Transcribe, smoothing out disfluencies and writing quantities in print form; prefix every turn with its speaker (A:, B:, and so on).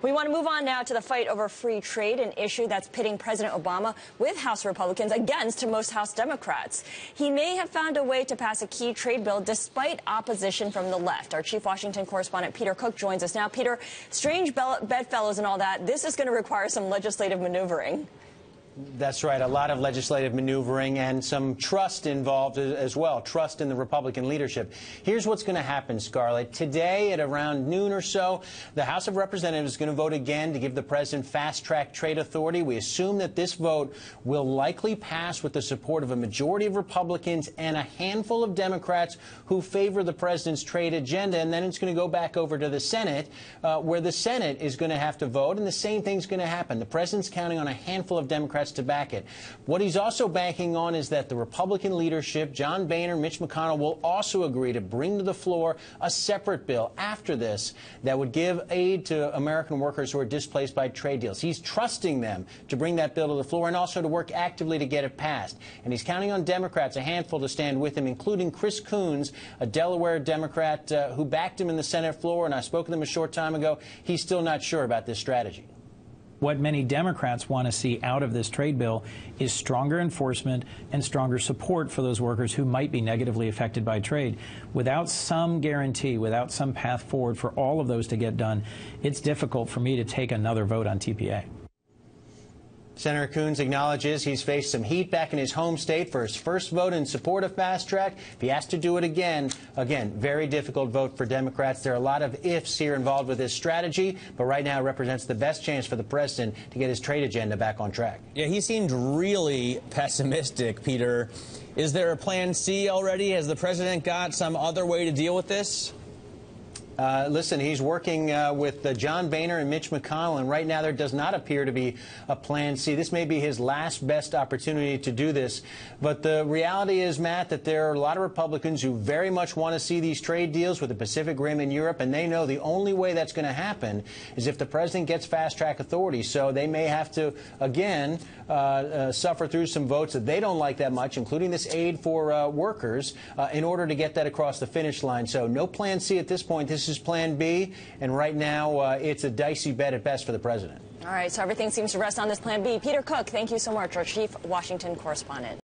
A: We want to move on now to the fight over free trade, an issue that's pitting President Obama with House Republicans against most House Democrats. He may have found a way to pass a key trade bill despite opposition from the left. Our chief Washington correspondent Peter Cook joins us now. Peter, strange bedfellows and all that, this is going to require some legislative maneuvering.
B: That's right. A lot of legislative maneuvering and some trust involved as well. Trust in the Republican leadership. Here's what's going to happen, Scarlett. Today at around noon or so, the House of Representatives is going to vote again to give the president fast-track trade authority. We assume that this vote will likely pass with the support of a majority of Republicans and a handful of Democrats who favor the president's trade agenda. And then it's going to go back over to the Senate, where the Senate is going to have to vote. And the same thing's going to happen. The president's counting on a handful of Democrats to back it. What he's also banking on is that the Republican leadership, John Boehner, Mitch McConnell, will also agree to bring to the floor a separate bill after this that would give aid to American workers who are displaced by trade deals. He's trusting them to bring that bill to the floor and also to work actively to get it passed. And he's counting on Democrats, a handful, to stand with him, including Chris Coons, a Delaware Democrat who backed him in the Senate floor, and I spoke to him a short time ago. He's still not sure about this strategy.
C: What many Democrats want to see out of this trade bill is stronger enforcement and stronger support for those workers who might be negatively affected by trade. Without some guarantee, without some path forward for all of those to get done, it's difficult for me to take another vote on TPA.
B: Senator Coons acknowledges he's faced some heat back in his home state for his first vote in support of fast track. If he has to do it again, very difficult vote for Democrats. There are a lot of ifs here involved with this strategy, but right now it represents the best chance for the president to get his trade agenda back on track.
D: Yeah, he seemed really pessimistic, Peter. Is there a plan C already? Has the president got some other way to deal with this?
B: Listen, he's working with John Boehner and Mitch McConnell, and right now there does not appear to be a plan C. This may be his last best opportunity to do this. But the reality is, Matt, that there are a lot of Republicans who very much want to see these trade deals with the Pacific Rim and Europe, and they know the only way that's going to happen is if the president gets fast-track authority. So they may have to, again, suffer through some votes that they don't like that much, including this aid for workers, in order to get that across the finish line. So no plan C at this point. This is plan B, and right now it's a dicey bet at best for the president.
A: All right, so everything seems to rest on this plan B. Peter Cook, thank you so much, our chief Washington correspondent.